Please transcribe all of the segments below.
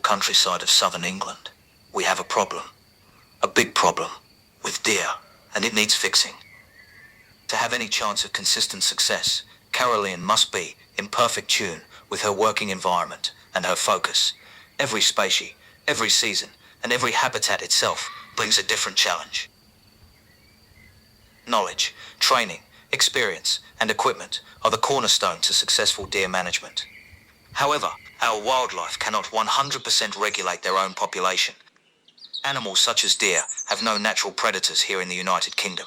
countryside of southern England, we have a problem. A big problem. With deer, and it needs fixing. To have any chance of consistent success, Karolien must be in perfect tune with her working environment and her focus. Every species, every season, and every habitat itself brings a different challenge. Knowledge, training, experience, and equipment are the cornerstone to successful deer management. However, our wildlife cannot 100% regulate their own population. Animals such as deer have no natural predators here in the United Kingdom.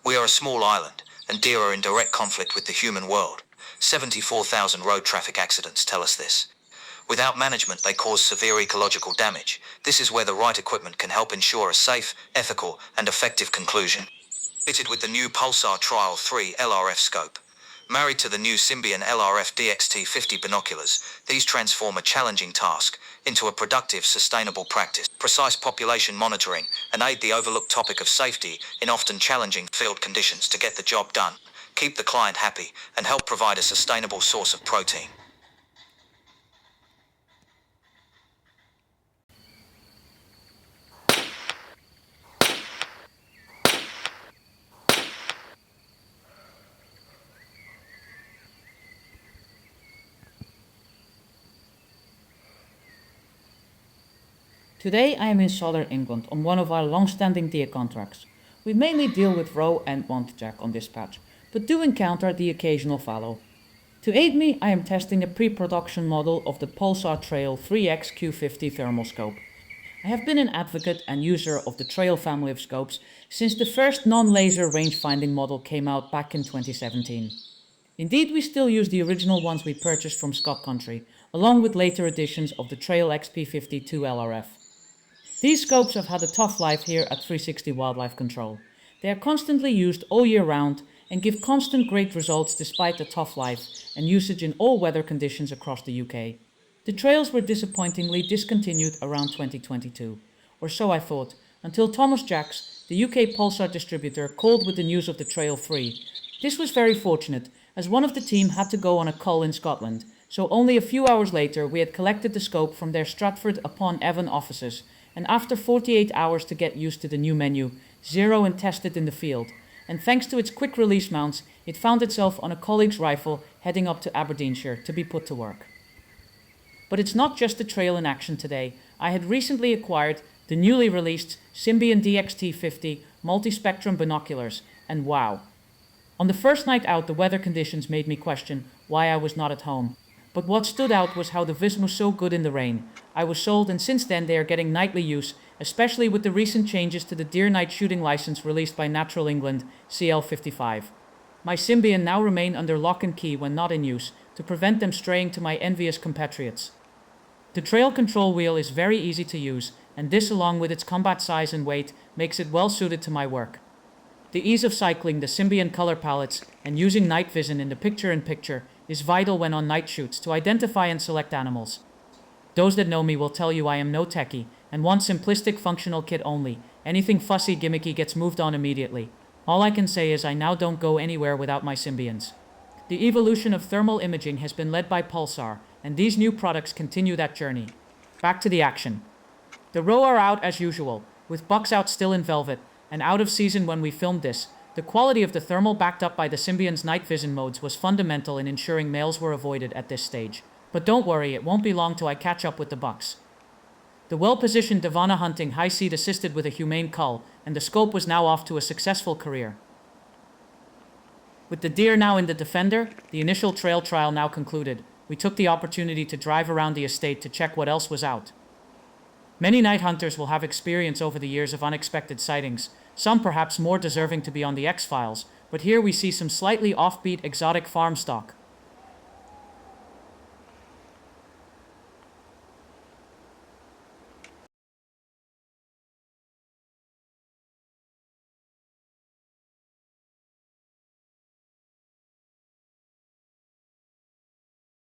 We are a small island, and deer are in direct conflict with the human world. 74,000 road traffic accidents tell us this. Without management, they cause severe ecological damage. This is where the right equipment can help ensure a safe, ethical, and effective conclusion. Fitted with the new Pulsar Trial 3 LRF scope, married to the new Symbian LRF DXT50 binoculars, these transform a challenging task into a productive, sustainable practice. Precise population monitoring and aid the overlooked topic of safety in often challenging field conditions to get the job done, keep the client happy, and help provide a sustainable source of protein. Today I am in southern England on one of our long-standing deer contracts. We mainly deal with roe and muntjac on this patch, but do encounter the occasional fallow. To aid me, I am testing a pre-production model of the Pulsar Trial 3X Q50 thermal scope. I have been an advocate and user of the Trail family of scopes since the first non-laser range-finding model came out back in 2017. Indeed, we still use the original ones we purchased from Scott Country, along with later editions of the Trail XP52 LRF. These scopes have had a tough life here at 360 Wildlife Control. They are constantly used all year round and give constant great results despite the tough life and usage in all weather conditions across the UK. The trails were disappointingly discontinued around 2022, or so I thought, until Thomas Jacks, the UK Pulsar distributor, called with the news of the Trail 3. This was very fortunate, as one of the team had to go on a cull in Scotland, so only a few hours later we had collected the scope from their Stratford-upon-Avon offices, and after 48 hours to get used to the new menu, zero and test it in the field, and thanks to its quick release mounts, it found itself on a colleague's rifle heading up to Aberdeenshire to be put to work. But it's not just the trail in action today. I had recently acquired the newly released Symbian DXT50 Multispectral binoculars, and wow. On the first night out, the weather conditions made me question why I was not at home. But what stood out was how the vision was so good in the rain. I was sold, and since then they are getting nightly use, especially with the recent changes to the deer night shooting license released by Natural England CL55. My Symbian now remain under lock and key when not in use, to prevent them straying to my envious compatriots. The trail control wheel is very easy to use, and this, along with its combat size and weight, makes it well suited to my work. The ease of cycling the Symbian color palettes and using night vision in the picture-in-picture is vital when on night shoots to identify and select animals. Those that know me will tell you I am no techie and want simplistic functional kit only. Anything fussy gimmicky gets moved on immediately. All I can say is I now don't go anywhere without my Symbians. The evolution of thermal imaging has been led by Pulsar, and these new products continue that journey. Back to the action. The roe are out as usual, with bucks out still in velvet, and out of season when we filmed this. The quality of the thermal backed up by the Symbian's night vision modes was fundamental in ensuring males were avoided at this stage. But don't worry, it won't be long till I catch up with the bucks. The well-positioned Davana hunting high seat assisted with a humane cull, and the scope was now off to a successful career. With the deer now in the Defender, the initial trail trial now concluded. We took the opportunity to drive around the estate to check what else was out. Many night hunters will have experience over the years of unexpected sightings, some perhaps more deserving to be on the X-Files, but here we see some slightly offbeat exotic farm stock.